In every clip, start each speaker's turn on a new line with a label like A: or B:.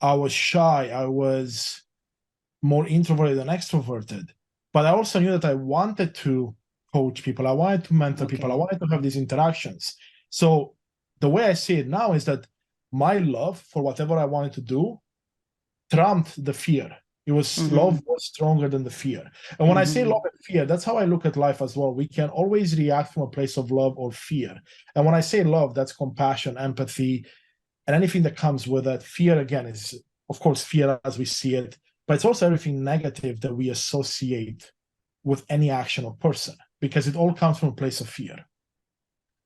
A: I was shy. I was more introverted than extroverted. But I also knew that I wanted to coach people. I wanted to mentor people. I
B: Okay.
A: wanted to have these interactions. So the way I see it now is that my love for whatever I wanted to do trumped the fear. It was
B: Mm-hmm.
A: love was stronger than the fear. And when I say
B: Mm-hmm.
A: love and fear, that's how I look at life as well. We can always react from a place of love or fear. And when I say love, that's compassion, empathy, and anything that comes with it. Fear, again, is, of course, fear as we see it, but it's also everything negative that we associate with any action or person, because it all comes from a place of fear.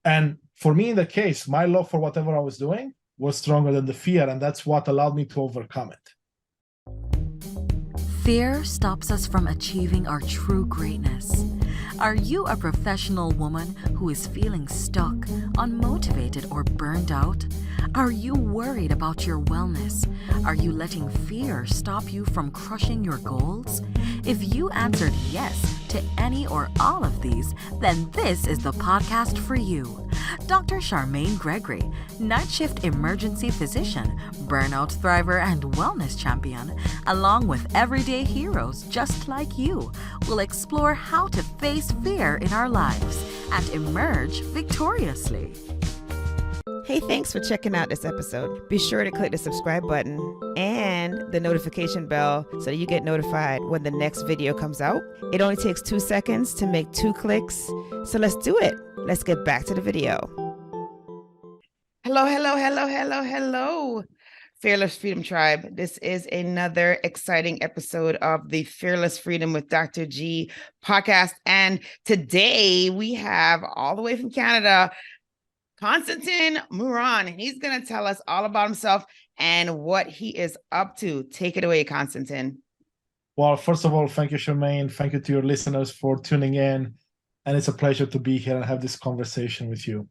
A: And for me, in the case, my love for whatever I was doing was stronger than the fear, and that's what allowed me to overcome it.
C: Fear stops us from achieving our true greatness. Are you a professional woman who is feeling stuck, unmotivated, or burned out? Are you worried about your wellness? Are you letting fear stop you from crushing your goals? If you answered yes to any or all of these, then this is the podcast for you. Dr. Charmaine Gregory, night shift emergency physician, burnout thriver, and wellness champion, along with everyday heroes just like you, will explore how to face fear in our lives and emerge victoriously.
B: Hey, thanks for checking out this episode. Be sure to click the subscribe button and the notification bell so that you get notified when the next video comes out. It only takes 2 seconds to make 2 clicks. So let's do it. Let's get back to the video. Hello. Fearless Freedom Tribe. This is another exciting episode of the Fearless Freedom with Dr. G podcast. And today we have, all the way from Canada, Constantin Morun, and he's going to tell us all about himself and what he is up to. Take it away, Constantin.
A: Well, first of all, thank you, Charmaine. Thank you to your listeners for tuning in. And it's a pleasure to be here and have this conversation with you.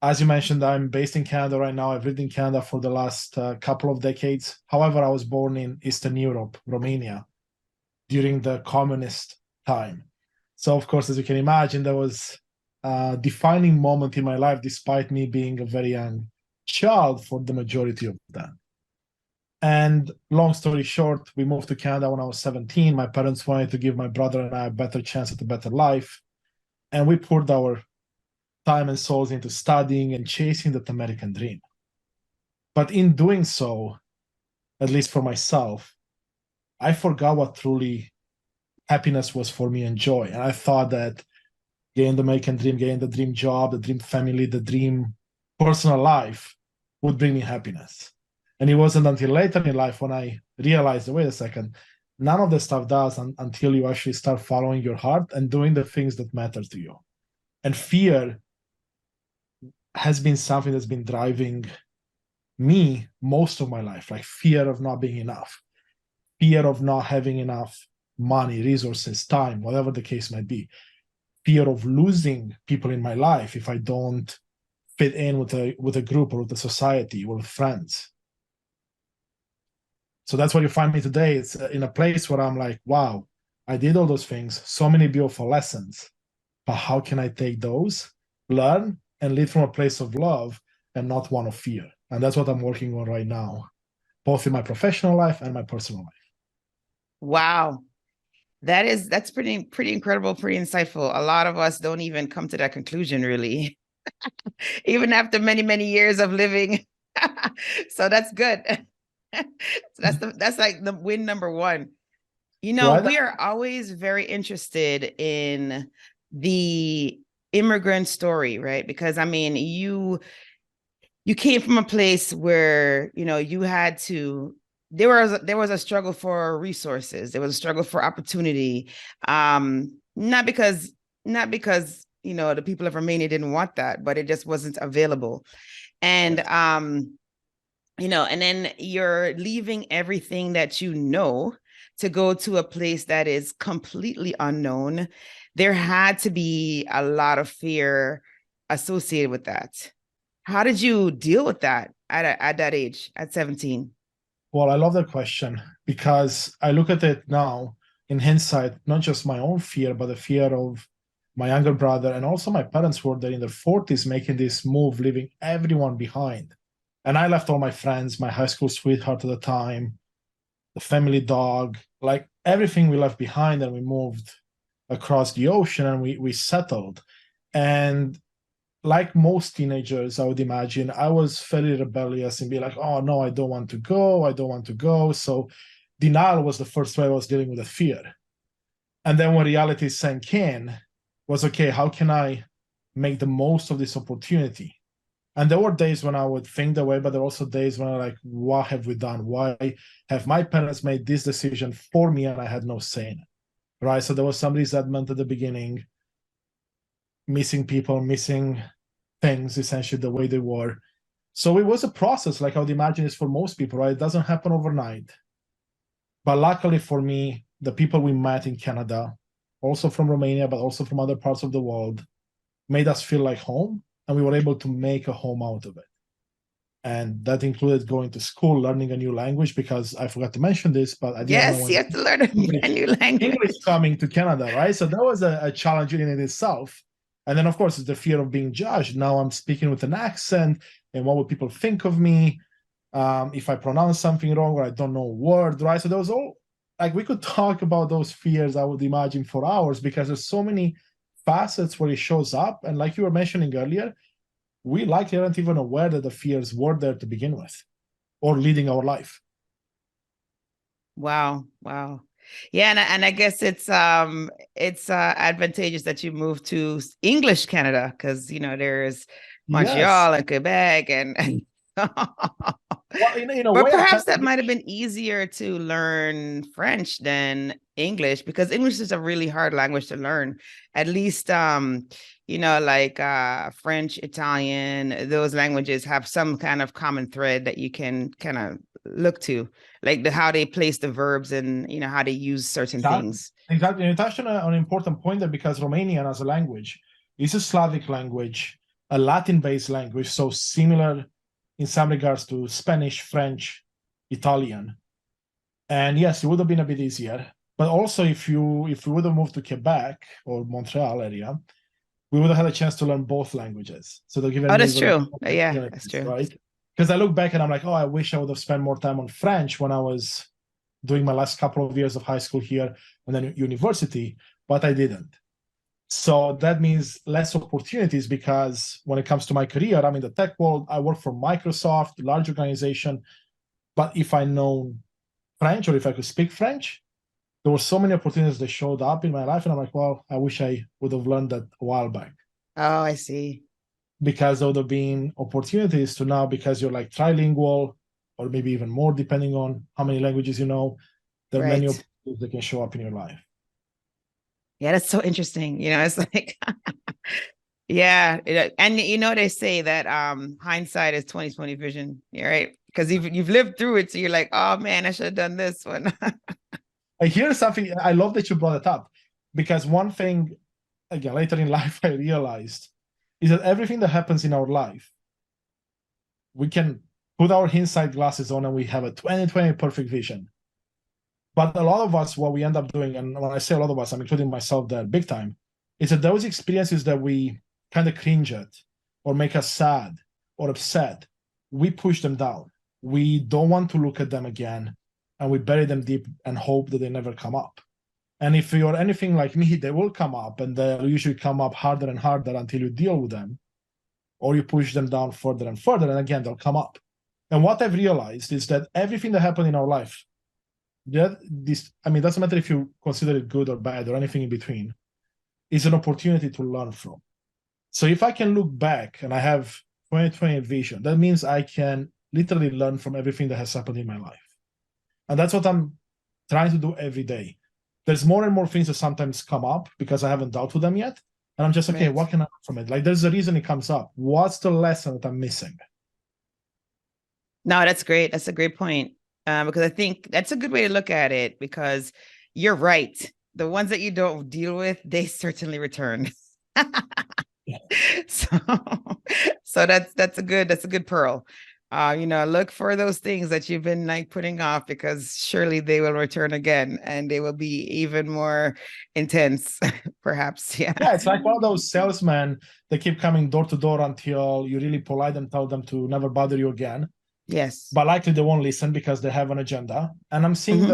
A: As you mentioned, I'm based in Canada right now. I've lived in Canada for the last couple of decades. However, I was born in Eastern Europe, Romania, during the communist time. So, of course, as you can imagine, there was a defining moment in my life, despite me being a very young child for the majority of that. And long story short, we moved to Canada when I was 17. My parents wanted to give my brother and I a better chance at a better life. And we poured our time and souls into studying and chasing that American dream. But in doing so, at least for myself, I forgot what truly happiness was for me and joy. And I thought that getting the American dream, getting the dream job, the dream family, the dream personal life would bring me happiness. And it wasn't until later in life when I realized, wait a second, none of the stuff does until you actually start following your heart and doing the things that matter to you. And fear has been something that's been driving me most of my life, like fear of not being enough, fear of not having enough money, resources, time, whatever the case might be, fear of losing people in my life if I don't fit in with a group or with a society or with friends. So that's where you find me today. It's in a place where I'm like, wow, I did all those things, so many beautiful lessons, but how can I take those, learn, and live from a place of love and not one of fear? And that's what I'm working on right now, both in my professional life and my personal life.
B: Wow. That's pretty incredible, pretty insightful. A lot of us don't even come to that conclusion, really, even after many years of living. So that's good. So that's like the win number one. You know,
A: Right?
B: we are always very interested in the immigrant story, right? Because I mean, you came from a place where, you know, you had to, there was a struggle for resources. There was a struggle for opportunity. Not because, you know, the people of Romania didn't want that, but it just wasn't available. And, you know, and then you're leaving everything that you know to go to a place that is completely unknown. There had to be a lot of fear associated with that. How did you deal with that at that age, at 17?
A: Well, I love that question because I look at it now in hindsight, not just my own fear, but the fear of my younger brother and also my parents who were there in their 40s making this move, leaving everyone behind. And I left all my friends, my high school sweetheart at the time, the family dog, like everything we left behind, and we moved across the ocean, and we settled. And like most teenagers, I would imagine, I was fairly rebellious and be like, oh no, I don't want to go. I don't want to go. So denial was the first way I was dealing with the fear. And then when reality sank in, was okay, how can I make the most of this opportunity? And there were days when I would think that way, but there were also days when I'm like, what have we done? Why have my parents made this decision for me and I had no say in it, right? So there was some resentment at the beginning, missing people, missing things, essentially the way they were. So it was a process, like I would imagine it's for most people, right? It doesn't happen overnight. But luckily for me, the people we met in Canada, also from Romania, but also from other parts of the world, made us feel like home, and we were able to make a home out of it. And that included going to school, learning a new language, because I forgot to mention this, but I didn't know
B: Yes, you have to learn a new language.
A: English coming to Canada, right? So that was a challenge in it itself. And then, of course, the fear of being judged. Now I'm speaking with an accent, and what would people think of me if I pronounce something wrong or I don't know a word, right? So there was all, like, we could talk about those fears, I would imagine, for hours, because there's so many facets where it shows up. And like you were mentioning earlier, we likely aren't even aware that the fears were there to begin with or leading our life.
B: Wow. Yeah, and I guess it's advantageous that you moved to English Canada, because there's Montreal and Quebec and
A: well, in a
B: but
A: way,
B: perhaps that might have been easier to learn French than English, because English is a really hard language to learn. At least like French, Italian, those languages have some kind of common thread that you can kind of look to, like how they place the verbs and how they use certain things.
A: Exactly. You touched on an important point there, because Romanian as a language is a Slavic language, a Latin-based language, so similar in some regards to Spanish, French, Italian. And yes, it would have been a bit easier. But also, if we would have moved to Quebec or Montreal area, we would have had a chance to learn both languages. So they're given.
B: Oh, that's true. Yeah, that's true.
A: Right? Because I look back and I'm like, oh, I wish I would have spent more time on French when I was doing my last couple of years of high school here and then university, but I didn't. So that means less opportunities, because when it comes to my career, I'm in the tech world. I work for Microsoft, large organization. But if I know French, or if I could speak French, there were so many opportunities that showed up in my life. And I'm like, well, I wish I would have learned that a while back.
B: Oh, I see.
A: Because there would have been opportunities to now, because you're like trilingual, or maybe even more, depending on how many languages you know, there are many opportunities that can show up in your life.
B: Yeah, that's so interesting. It's like, yeah. And they say that hindsight is 20/20 vision. Yeah, right. Because you've lived through it. So you're like, oh man, I should have done this one.
A: Here's something, I love that you brought it up, because one thing, again, later in life, I realized is that everything that happens in our life, we can put our hindsight glasses on and we have a 20/20 perfect vision. But a lot of us, what we end up doing, and when I say a lot of us, I'm including myself there big time, is that those experiences that we kind of cringe at or make us sad or upset, we push them down. We don't want to look at them again, and we bury them deep and hope that they never come up. And if you're anything like me, they will come up, and they'll usually come up harder and harder until you deal with them, or you push them down further and further, and again, they'll come up. And what I've realized is that everything that happened in our life, it doesn't matter if you consider it good or bad or anything in between, is an opportunity to learn from. So if I can look back and I have 20/20 vision, that means I can literally learn from everything that has happened in my life. And that's what I'm trying to do every day. There's more and more things that sometimes come up because I haven't dealt with them yet. And I'm just, okay, what can I learn from it? Like, there's a reason it comes up. What's the lesson that I'm missing?
B: No, that's great. That's a great point. Because I think that's a good way to look at it, because you're right. The ones that you don't deal with, they certainly return. So that's a good pearl. Look for those things that you've been like putting off, because surely they will return again and they will be even more intense, perhaps. Yeah.
A: Yeah, it's like one of those salesmen that keep coming door to door until you really polite and tell them to never bother you again.
B: Yes.
A: But likely they won't listen because they have an agenda. And I'm seeing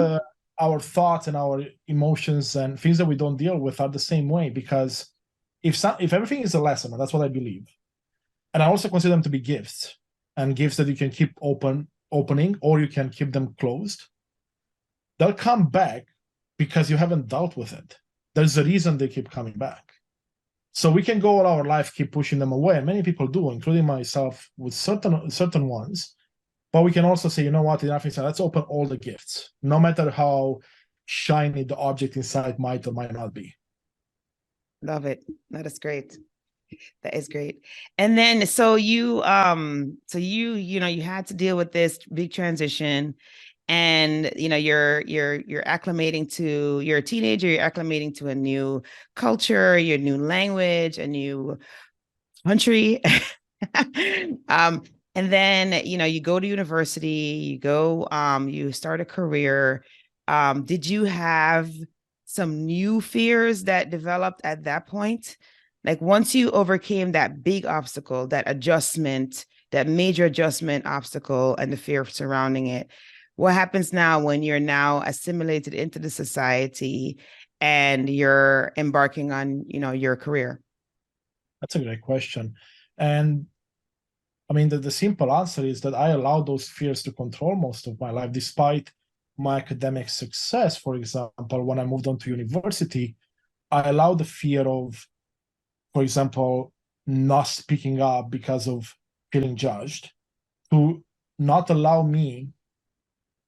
A: our thoughts and our emotions and things that we don't deal with are the same way, because if everything is a lesson, and that's what I believe, and I also consider them to be gifts, and gifts that you can keep opening, or you can keep them closed, they'll come back because you haven't dealt with it. There's a reason they keep coming back. So we can go all our life, keep pushing them away, and many people do, including myself with certain ones. But we can also say, you know what, enough inside, let's open all the gifts, no matter how shiny the object inside might or might not be.
B: Love it. That is great. That is great. And then, so you had to deal with this big transition, and you're acclimating to, you're a teenager, you're acclimating to a new culture, your new language, a new country. And then, you go to university, you start a career. Did you have some new fears that developed at that point? Like, once you overcame that big obstacle, that major adjustment obstacle, and the fear surrounding it, what happens now when you're now assimilated into the society and you're embarking on, your career?
A: That's a great question. And I mean, the simple answer is that I allowed those fears to control most of my life, despite my academic success. For example, when I moved on to university, I allowed the fear of, for example, not speaking up because of feeling judged, to not allow me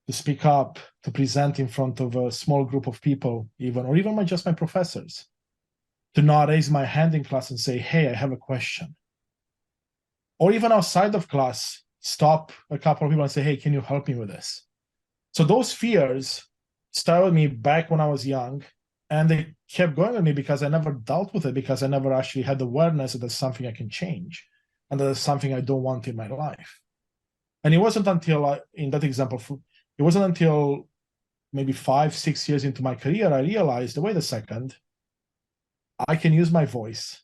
A: to speak up, to present in front of a small group of people, or even just my professors, to not raise my hand in class and say, hey, I have a question. Or even outside of class, stop a couple of people and say, hey, can you help me with this? So those fears started with me back when I was young, and they kept going with me because I never dealt with it, because I never actually had awareness that there's something I can change and that there's something I don't want in my life. And it wasn't until, in that example, it wasn't until maybe 5-6 years into my career, I realized, wait a second, I can use my voice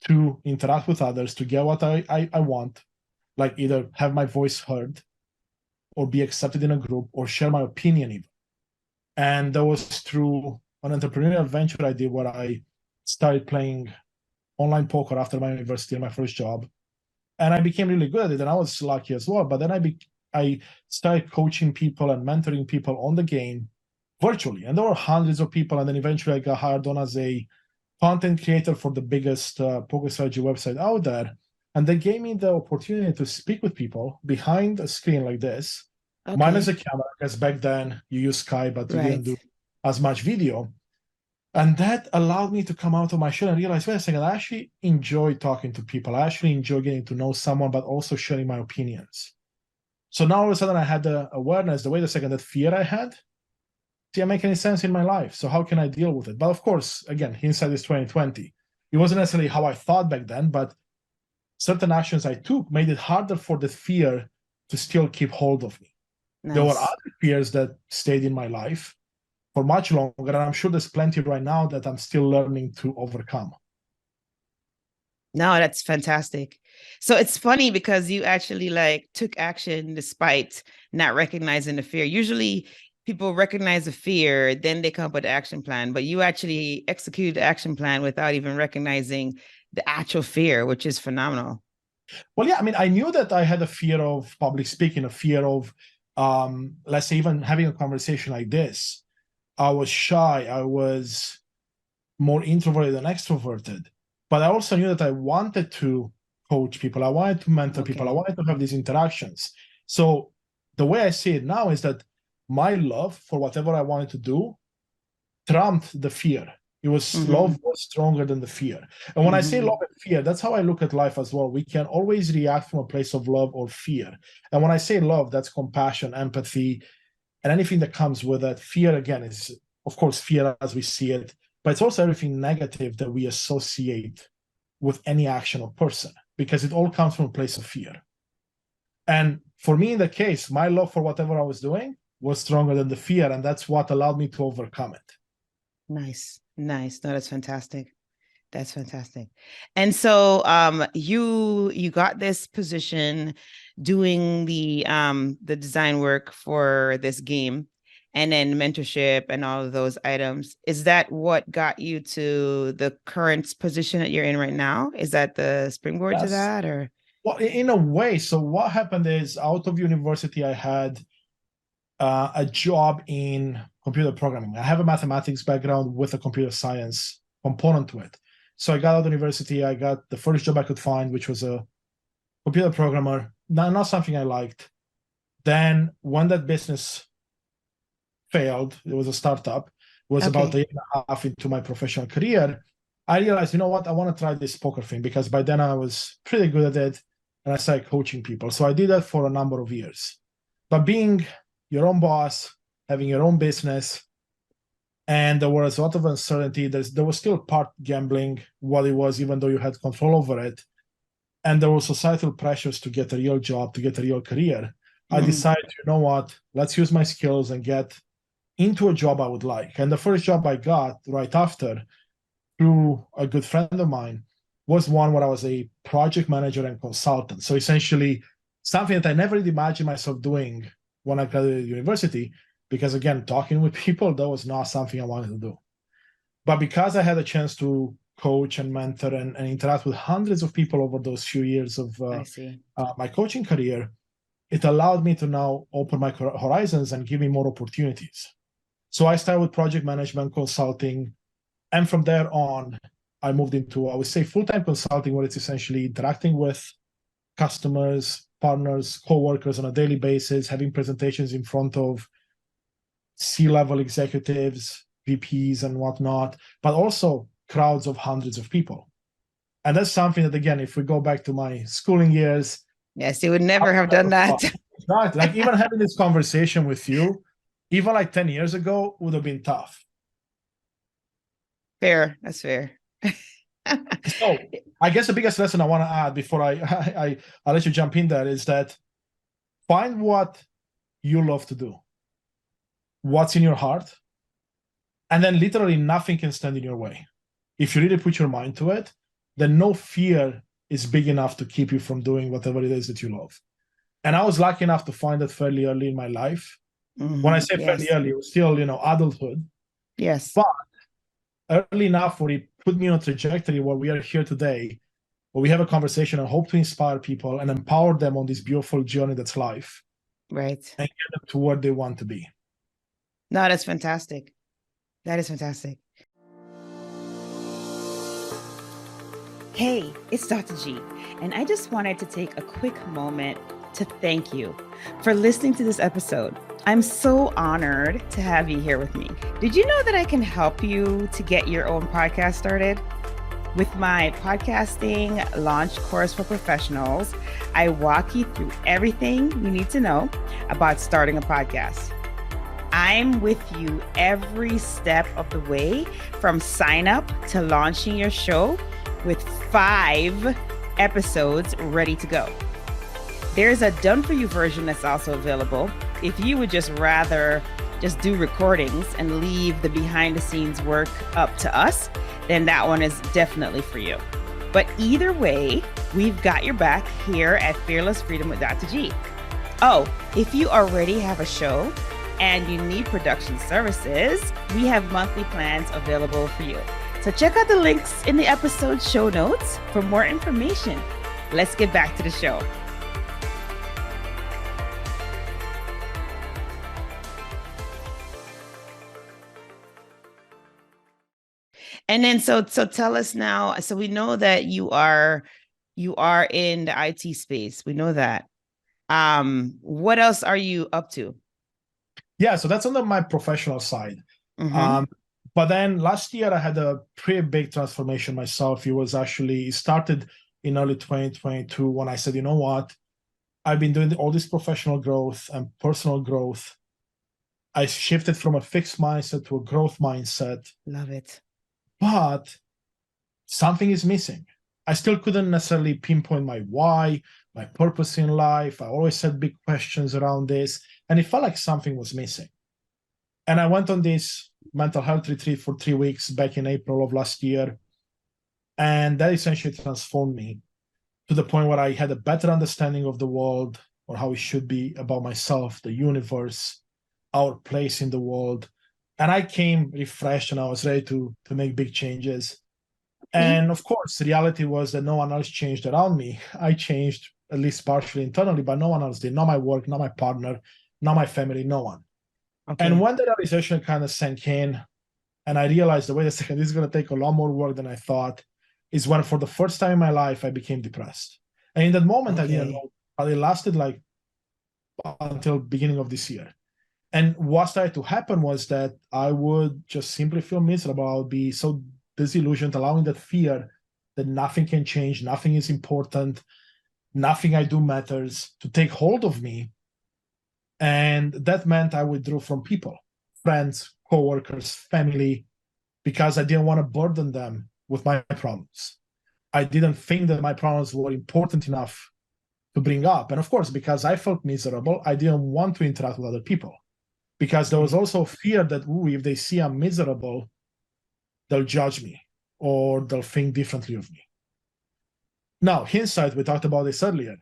A: to interact with others, to get what I want, like either have my voice heard or be accepted in a group or share my opinion even. And that was through an entrepreneurial venture I did, where I started playing online poker after my university and my first job. And I became really good at it, and I was lucky as well. But then I started coaching people and mentoring people on the game virtually. And there were hundreds of people, and then eventually I got hired on as a content creator for the biggest poker strategy website out there. And they gave me the opportunity to speak with people behind a screen like this, minus a camera, because back then you used Skype, but you didn't do as much video. And that allowed me to come out of my shell and realize, wait a second, I actually enjoy talking to people. I actually enjoy getting to know someone, but also sharing my opinions. So now all of a sudden I had the awareness, wait a second, that fear I had didn't make any sense in my life. So how can I deal with it? But of course, again, hindsight is 2020. It wasn't necessarily how I thought back then, but certain actions I took made it harder for the fear to still keep hold of me. Nice. There were other fears that stayed in my life for much longer, and I'm sure there's plenty right now that I'm still learning to overcome.
B: No, that's fantastic. So it's funny because you actually took action despite not recognizing the fear. Usually people recognize the fear, then they come up with an action plan, but you actually executed the action plan without even recognizing the actual fear, which is phenomenal.
A: Well, yeah, I mean, I knew that I had a fear of public speaking, a fear of, let's say, even having a conversation like this. I was shy. I was more introverted than extroverted. But I also knew that I wanted to coach people. I wanted to mentor people. I wanted to have these interactions. So the way I see it now is that my love for whatever I wanted to do trumped the fear. It was love was stronger than the fear. And when I say love and fear, that's how I look at life as well. We can always react from a place of love or fear. And when I say love, that's compassion, empathy, and anything that comes with that. Fear, again, is, of course, fear as we see it, but it's also everything negative that we associate with any action or person, because it all comes from a place of fear. And for me, in the case, my love for whatever I was doing was stronger than the fear. And that's what allowed me to overcome it.
B: Nice. No, that's fantastic. That's fantastic. And so you got this position doing the design work for this game, and then mentorship and all of those items. Is that what got you to the current position that you're in right now? Is that the springboard to that, or?
A: Well, in a way. So what happened is, out of university, I had a job in computer programming. I have a mathematics background with a computer science component to it. So I got out of university, I got the first job I could find, which was a computer programmer. Not something I liked. Then when that business failed, it was a startup, it was about a year and a half into my professional career, I realized, you know what, I want to try this poker thing, because by then I was pretty good at it, and I started coaching people. So I did that for a number of years. But being your own boss, having your own business, and there was a lot of uncertainty. There was still part gambling, what it was, even though you had control over it. And there were societal pressures to get a real job, to get a real career. I decided, you know what, let's use my skills and get into a job I would like. And the first job I got right after, through a good friend of mine, was one where I was a project manager and consultant. So essentially something that I never really imagined myself doing when I graduated university, because again, talking with people, that was not something I wanted to do. But because I had a chance to coach and mentor and interact with hundreds of people over those few years of my coaching career, it allowed me to now open my horizons and give me more opportunities. So I started with project management, consulting, and from there on, I moved into, I would say, full-time consulting, where it's essentially interacting with customers, partners, co-workers on a daily basis, having presentations in front of C-level executives, VPs and whatnot, but also crowds of hundreds of people. And that's something that, again, if we go back to my schooling years,
B: yes, you would never have done that.
A: Right. Like even having this conversation with you, even like 10 years ago, would have been tough.
B: Fair. That's fair.
A: So I guess the biggest lesson I want to add before I'll let you jump in there is that find what you love to do, what's in your heart, and then literally nothing can stand in your way. If you really put your mind to it, then no fear is big enough to keep you from doing whatever it is that you love. And I was lucky enough to find that fairly early in my life. When I say fairly early, it was still, adulthood.
B: Yes.
A: But early enough where it put me on a trajectory where we are here today, where we have a conversation and hope to inspire people and empower them on this beautiful journey that's life.
B: Right.
A: And get them to where they want to be.
B: No, that's fantastic. That is fantastic. Hey, it's Dr. G, and I just wanted to take a quick moment to thank you for listening to this episode. I'm so honored to have you here with me. Did you know that I can help you to get your own podcast started? With my podcasting launch course for professionals, I walk you through everything you need to know about starting a podcast. I'm with you every step of the way, from sign up to launching your show, with 5 episodes ready to go. There's a done for you version that's also available. If you would just rather just do recordings and leave the behind the scenes work up to us, then that one is definitely for you. But either way, we've got your back here at Fearless Freedom with Dr. G. Oh, if you already have a show and you need production services, we have monthly plans available for you. So check out the links in the episode show notes for more information. Let's get back to the show. And then, so tell us now. So we know that you are in the IT space. We know that. What else are you up to?
A: Yeah, so that's on my professional side. But then last year I had a pretty big transformation myself. It started in early 2022 when I said, you know what? I've been doing all this professional growth and personal growth. I shifted from a fixed mindset to a growth mindset.
B: Love it.
A: But something is missing. I still couldn't necessarily pinpoint my why, my purpose in life. I always had big questions around this, and it felt like something was missing. And I went on this mental health retreat for 3 weeks back in April of last year. And that essentially transformed me to the point where I had a better understanding of the world, or how it should be, about myself, the universe, our place in the world. And I came refreshed and I was ready to make big changes. And of course, the reality was that no one else changed around me. I changed, at least partially internally, but no one else did. Not my work, not my partner, not my family, no one.
B: Okay.
A: And when the realization kind of sank in, and I realized, wait a second, this is going to take a lot more work than I thought, is when for the first time in my life, I became depressed. And in that moment, I didn't know, but it lasted like until beginning of this year. And what started to happen was that I would just simply feel miserable. I would be so disillusioned, allowing that fear that nothing can change, nothing is important, nothing I do matters, to take hold of me. And that meant I withdrew from people, friends, coworkers, family, because I didn't want to burden them with my problems. I didn't think that my problems were important enough to bring up. And of course, because I felt miserable, I didn't want to interact with other people, because there was also fear that, if they see I'm miserable, they'll judge me or they'll think differently of me. Now, hindsight, we talked about this earlier.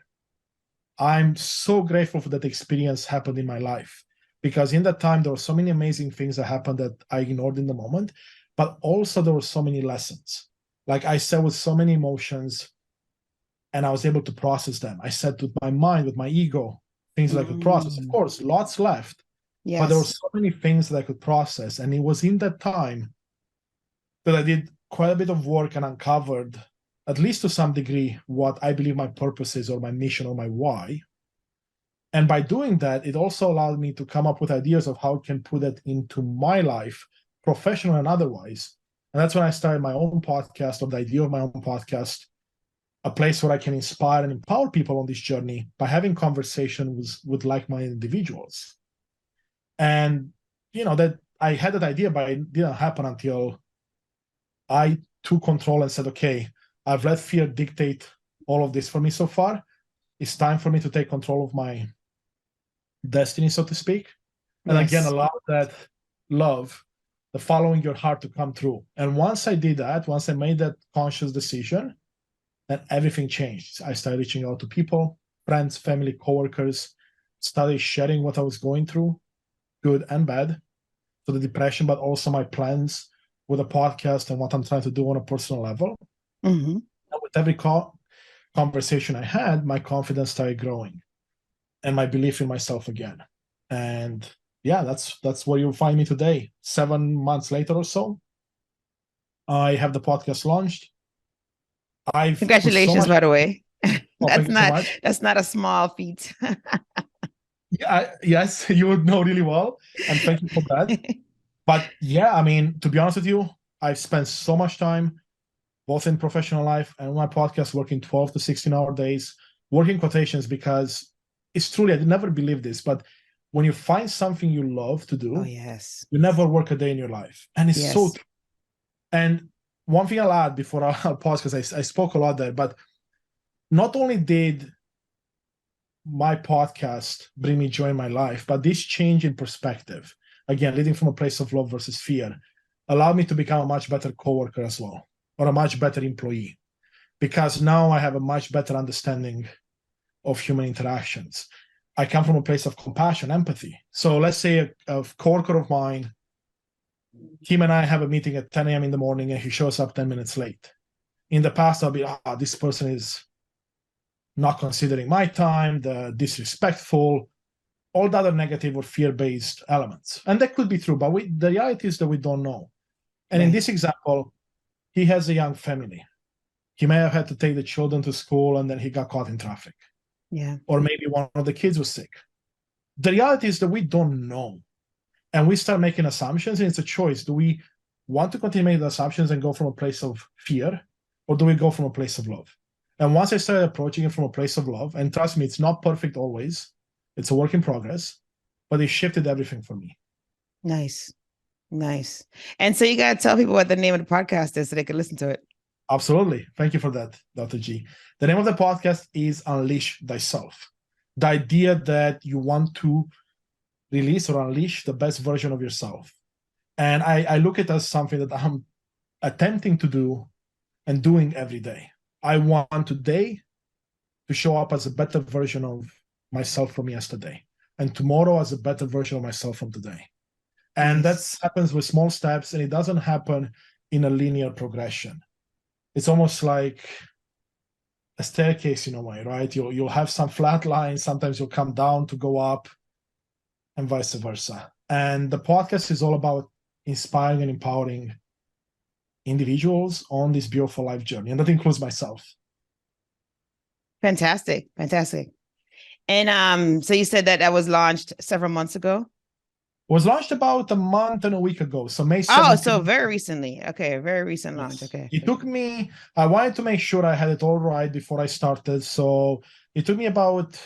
A: I'm so grateful for that experience happened in my life, because in that time, there were so many amazing things that happened that I ignored in the moment, but also there were so many lessons. Like I sat with so many emotions and I was able to process them. I sat with my mind, with my ego, things that I could process. Of course, lots left, but there were so many things that I could process. And it was in that time that I did quite a bit of work and uncovered, at least to some degree, what I believe my purpose is, or my mission, or my why. And by doing that, it also allowed me to come up with ideas of how I can put that into my life, professional and otherwise. And that's when I started my own podcast, or the idea of my own podcast, a place where I can inspire and empower people on this journey by having conversations with like-minded individuals. And, that I had that idea, but it didn't happen until I took control and said, okay, I've let fear dictate all of this for me so far. It's time for me to take control of my destiny, so to speak. And again, allow that love, the following your heart, to come through. And once I did that, once I made that conscious decision, then everything changed. I started reaching out to people, friends, family, coworkers, started sharing what I was going through, good and bad, so the depression, but also my plans with a podcast and what I'm trying to do on a personal level. And with every conversation I had, my confidence started growing and my belief in myself again. And yeah, that's where you'll find me today. 7 months later or so, I have the podcast launched.
B: Congratulations, by the way.
A: Oh,
B: that's not a small feat.
A: Yes, you would know really well, and thank you for that. But yeah, I mean, to be honest with you, I've spent so much time, both in professional life and my podcast, working 12 to 16-hour days, working quotations, because it's truly, I never believed this, but when you find something you love to do, you never work a day in your life. And it's so true. And one thing I'll add before I'll pause, because I spoke a lot there, but not only did my podcast bring me joy in my life, but this change in perspective, again, leading from a place of love versus fear, allowed me to become a much better coworker as well, or a much better employee, because now I have a much better understanding of human interactions. I come from a place of compassion, empathy. So let's say a coworker of mine, him and I have a meeting at 10 a.m. in the morning and he shows up 10 minutes late. In the past, I'll be, this person is not considering my time, the disrespectful, all the other negative or fear-based elements. And that could be true, but the reality is that we don't know. And in this example, he has a young family. He may have had to take the children to school and then he got caught in traffic. Or maybe one of the kids was sick. The reality is that we don't know. And we start making assumptions, and it's a choice. Do we want to continue making the assumptions and go from a place of fear, or do we go from a place of love? And once I started approaching it from a place of love, and trust me, it's not perfect always, it's a work in progress, but it shifted everything for me.
B: Nice. And so you got to tell people what the name of the podcast is so they can listen to it.
A: Absolutely. Thank you for that, Dr. G. The name of the podcast is Unleash Thyself. The idea that you want to release or unleash the best version of yourself. And I look at it as something that I'm attempting to do and doing every day. I want today to show up as a better version of myself from yesterday, and tomorrow as a better version of myself from today. And
B: Nice.
A: that happens with small steps, and it doesn't happen in a linear progression. It's almost like a staircase in a way, right? You'll have some flat lines, sometimes you'll come down to go up, and vice versa. And the podcast is all about inspiring and empowering individuals on this beautiful life journey, and that includes myself.
B: Fantastic. Fantastic. And so you said that was launched several months ago?
A: It was launched about a month and a week ago. So May 17th.
B: Oh, so very recently. Okay, very recent launch. Okay.
A: It took me, I wanted to make sure I had it all right before I started. So it took me about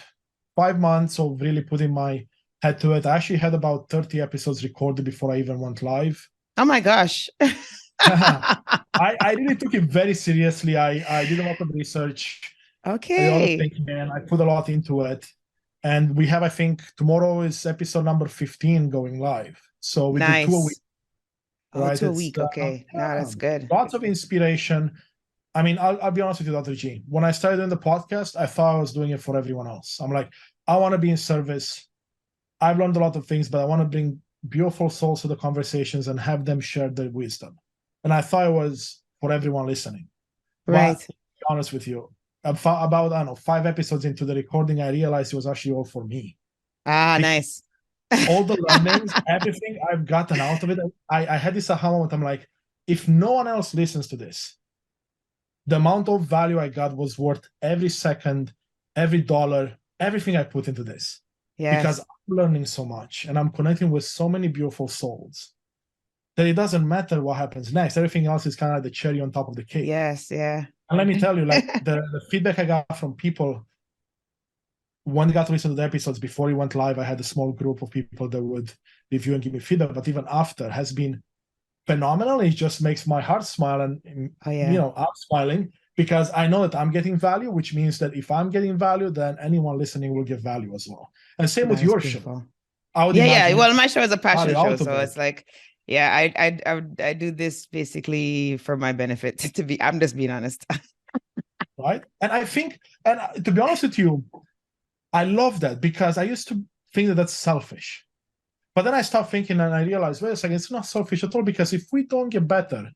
A: 5 months of really putting my head to it. I actually had about 30 episodes recorded before I even went live.
B: Oh my gosh.
A: I really took it very seriously. I did a lot of research.
B: Okay.
A: I did a lot of thinking, and I put a lot into it. And we have, I think, tomorrow is episode number 15 going live. So we do 2 a week.
B: Right? 2 a week. Okay. No, that's good.
A: Lots of inspiration. I mean, I'll be honest with you, Dr. G. When I started doing the podcast, I thought I was doing it for everyone else. I'm like, I want to be in service. I've learned a lot of things, but I want to bring beautiful souls to the conversations and have them share their wisdom. And I thought it was for everyone listening.
B: Right.
A: But to be honest with you, about, I don't know, 5 episodes into the recording, I realized it was actually all for me.
B: Ah, nice.
A: All the learnings, everything I've gotten out of it. I had this aha moment. I'm like, if no one else listens to this, the amount of value I got was worth every second, every dollar, everything I put into this.
B: Yes.
A: Because I'm learning so much and I'm connecting with so many beautiful souls that it doesn't matter what happens next. Everything else is kind of like the cherry on top of the cake.
B: Yes, yeah.
A: And let me tell you, like the feedback I got from people when they got to listen to the episodes before he went live, I had a small group of people that would review and give me feedback. But even after, has been phenomenal. It just makes my heart smile, and you know, I'm smiling because I know that I'm getting value, which means that if I'm getting value, then anyone listening will get value as well. And same with your show.
B: Yeah. Well, my show is a passion show, so it's like, yeah, I do this basically for my benefit. I'm just being honest.
A: Right, and I think, and to be honest with you, I love that because I used to think that that's selfish. But then I start thinking and I realized, wait a second, it's not selfish at all, because if we don't get better,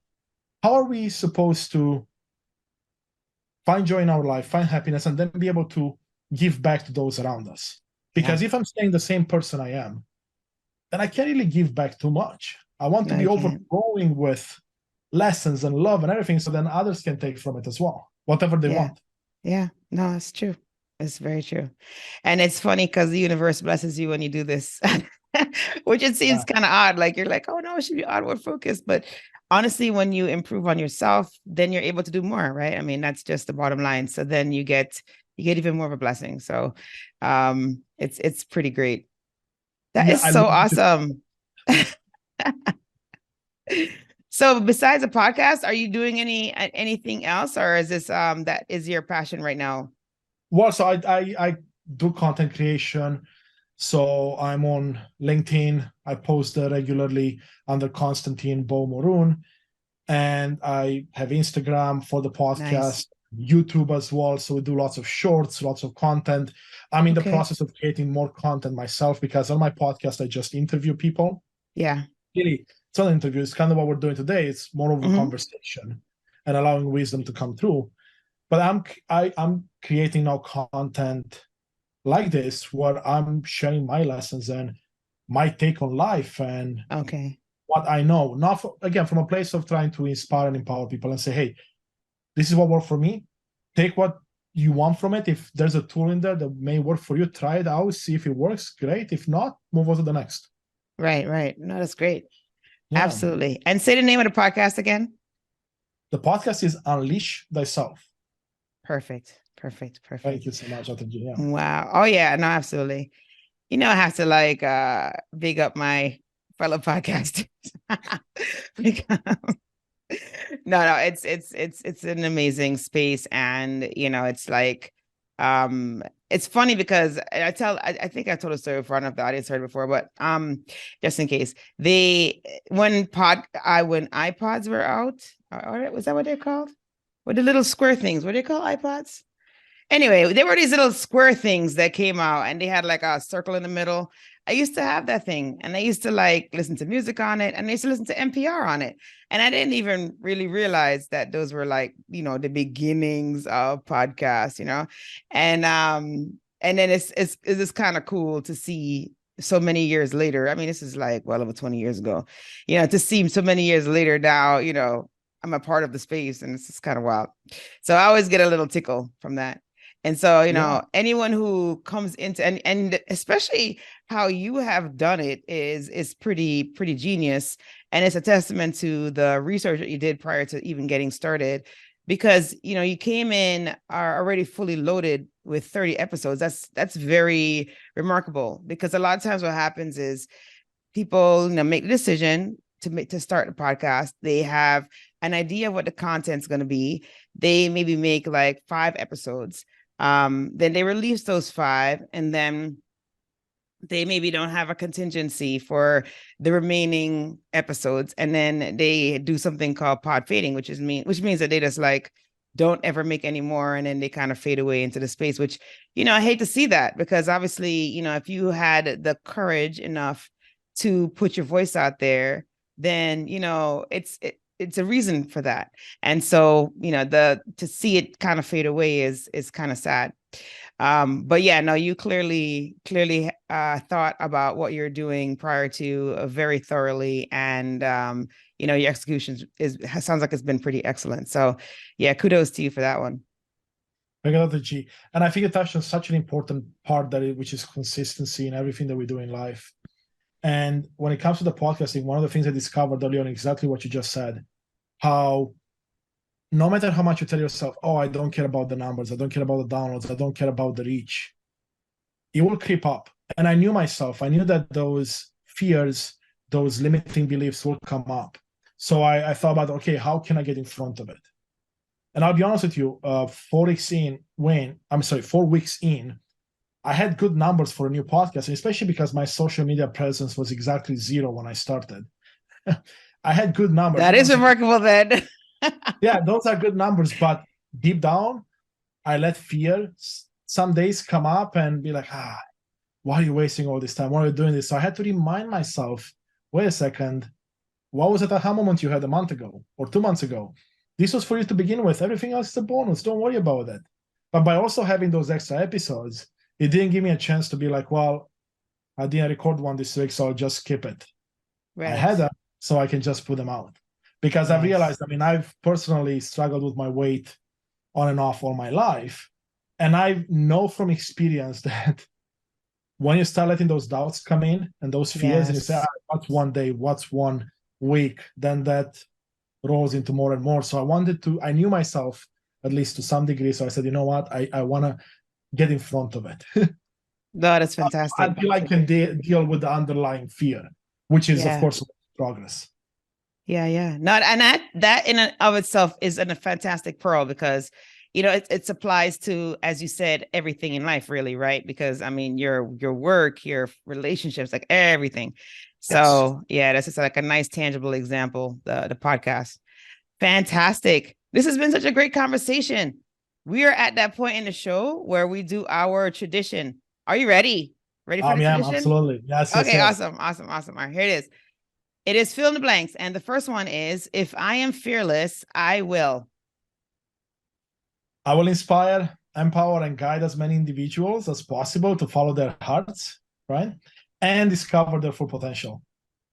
A: how are we supposed to find joy in our life, find happiness, and then be able to give back to those around us? Because if I'm staying the same person I am, then I can't really give back too much. I want to be overflowing with lessons and love and everything, so then others can take from it as well, whatever they want.
B: Yeah, no, it's true. It's very true. And it's funny because the universe blesses you when you do this, which it seems kind of odd. Like you're like, oh no, it should be outward focused. But honestly, when you improve on yourself, then you're able to do more, right? I mean, that's just the bottom line. So then you get even more of a blessing. So it's pretty great. That is so awesome. So besides the podcast, are you doing anything else, or is this that is your passion right now?
A: Well, so I do content creation. So I'm on LinkedIn. I post regularly under Constantin Morun, and I have Instagram for the podcast, YouTube as well. So we do lots of shorts, lots of content. I'm in the process of creating more content myself, because on my podcast I just interview people.
B: Yeah,
A: really, it's not an interview. It's kind of what we're doing today. It's more of a conversation and allowing wisdom to come through. But I'm creating now content like this, where I'm sharing my lessons and my take on life and what I know. Not again from a place of trying to inspire and empower people and say, hey, this is what worked for me. Take what you want from it. If there's a tool in there that may work for you, try it out, see if it works. Great. If not, move on to the next.
B: Right. No, that's great. Yeah. Absolutely. And say the name of the podcast again.
A: The podcast is Unleash Thyself.
B: Perfect.
A: Thank you so much, Dr. G. Yeah.
B: Wow. Oh yeah, no, absolutely. You know, I have to big up my fellow podcasters. No, it's an amazing space. And it's like it's funny because I think I told a story before, I don't know if the audience heard before, but just in case, when iPods were out, or was that what they're called? What the little square things, what do they call iPods? Anyway, there were these little square things that came out and they had like a circle in the middle. I used to have that thing and I used to like listen to music on it and I used to listen to NPR on it. And I didn't even really realize that those were like, the beginnings of podcasts, and then it's kind of cool to see so many years later. I mean, this is like well over 20 years ago, to see so many years later now, I'm a part of the space and it's just kind of wild. So I always get a little tickle from that. And so, anyone who comes into and especially how you have done it is pretty genius. And it's a testament to the research that you did prior to even getting started, because, you came in are already fully loaded with 30 episodes. That's very remarkable, because a lot of times what happens is people, make the decision to start a podcast. They have an idea of what the content's going to be. They maybe make like 5 episodes. Then they release those 5, and then they maybe don't have a contingency for the remaining episodes, and then they do something called pod fading, which means that they just like don't ever make any more, and then they kind of fade away into the space, which I hate to see that, because obviously if you had the courage enough to put your voice out there, then it's a reason for that. And so, to see it kind of fade away is kind of sad. But yeah, no, you clearly thought about what you're doing prior to very thoroughly. And, your execution sounds like it's been pretty excellent. So yeah, kudos to you for that one.
A: I got the G. And I think you touched on such an important part which is consistency in everything that we do in life. And when it comes to the podcasting, one of the things I discovered early on, exactly what you just said, how no matter how much you tell yourself, oh, I don't care about the numbers, I don't care about the downloads, I don't care about the reach, it will creep up. And I knew myself. I knew that those fears, those limiting beliefs will come up. So I thought about, okay, how can I get in front of it? And I'll be honest with you, 4 weeks in, I had good numbers for a new podcast, and especially because my social media presence was exactly 0 when I started. I had good numbers.
B: That is remarkable then.
A: Yeah, those are good numbers. But deep down, I let fear some days come up and be like, why are you wasting all this time? Why are you doing this? So I had to remind myself, wait a second, what was that aha moment you had a month ago or 2 months ago? This was for you to begin with. Everything else is a bonus. Don't worry about that. But by also having those extra episodes, it didn't give me a chance to be like, well, I didn't record one this week, so I'll just skip it. Right. I had them, so I can just put them out. Because I've realized, I've personally struggled with my weight on and off all my life. And I know from experience that when you start letting those doubts come in and those fears, and you say, what's one day, what's 1 week, then that rolls into more and more. So I knew myself, at least to some degree. So I said, you know what, I want to get in front of it.
B: No, that's fantastic.
A: Until I can deal with the underlying fear, which is, of course, progress.
B: Yeah. No, and that in and of itself is a fantastic pearl, because it applies to, as you said, everything in life, really, right? Because your work, your relationships, like everything. So yeah, that's just like a nice tangible example. The podcast, fantastic. This has been such a great conversation. We are at that point in the show where we do our tradition. Are you ready? Ready for the tradition?
A: Absolutely. Yes.
B: Okay. Yes. Awesome. All right, here it is. It is fill in the blanks. And the first one is, if I am fearless, I will
A: inspire, empower, and guide as many individuals as possible to follow their hearts, right? And discover their full potential.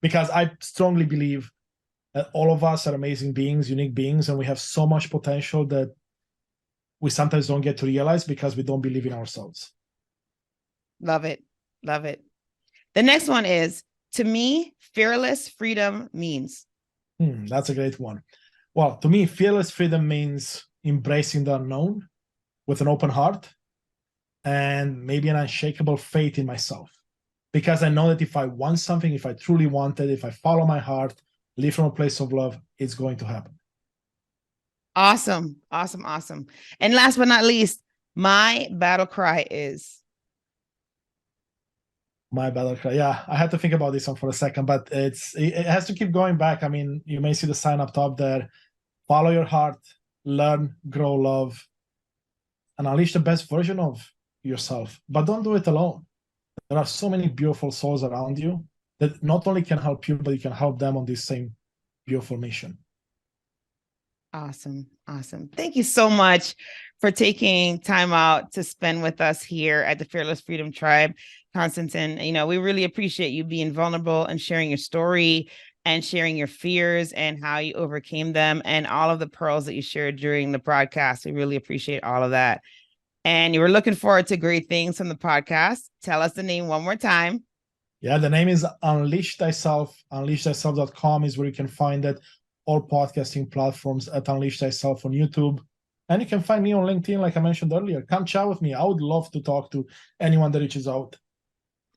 A: Because I strongly believe that all of us are amazing beings, unique beings, and we have so much potential that we sometimes don't get to realize because we don't believe in ourselves.
B: Love it. The next one is, to me, fearless freedom means.
A: That's a great one. Well, to me, fearless freedom means embracing the unknown with an open heart and maybe an unshakable faith in myself. Because I know that if I want something, if I truly want it, if I follow my heart, live from a place of love, it's going to happen.
B: Awesome. Awesome. Awesome. And last but not least, my battle cry is.
A: My battle cry. Yeah, I had to think about this one for a second, but it has to keep going back. I mean, you may see the sign up top there. Follow your heart, learn, grow, love, and unleash the best version of yourself. But don't do it alone. There are so many beautiful souls around you that not only can help you, but you can help them on this same beautiful mission.
B: Awesome. Awesome. Thank you so much for taking time out to spend with us here at the Fearless Freedom Tribe. Constantin, we really appreciate you being vulnerable and sharing your story and sharing your fears and how you overcame them and all of the pearls that you shared during the broadcast. We really appreciate all of that. And you were looking forward to great things from the podcast. Tell us the name one more time.
A: Yeah, the name is Unleash Thyself. UnleashThyself.com is where you can find it. All podcasting platforms at Unleash Thyself on YouTube. And you can find me on LinkedIn, like I mentioned earlier. Come chat with me. I would love to talk to anyone that reaches out.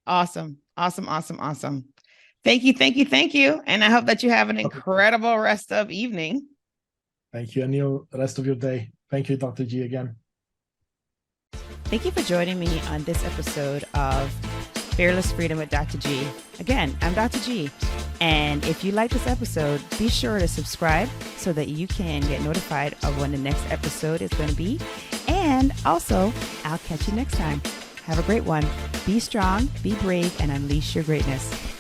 B: Awesome. Awesome. Awesome. Awesome. Thank you. Thank you. Thank you. And I hope that you have an incredible rest of evening.
A: Thank you. And you, the rest of your day. Thank you, Dr. G, again.
B: Thank you for joining me on this episode of Fearless Freedom with Dr. G. Again, I'm Dr. G. And if you like this episode, be sure to subscribe so that you can get notified of when the next episode is going to be. And also, I'll catch you next time. Have a great one. Be strong, be brave, and unleash your greatness.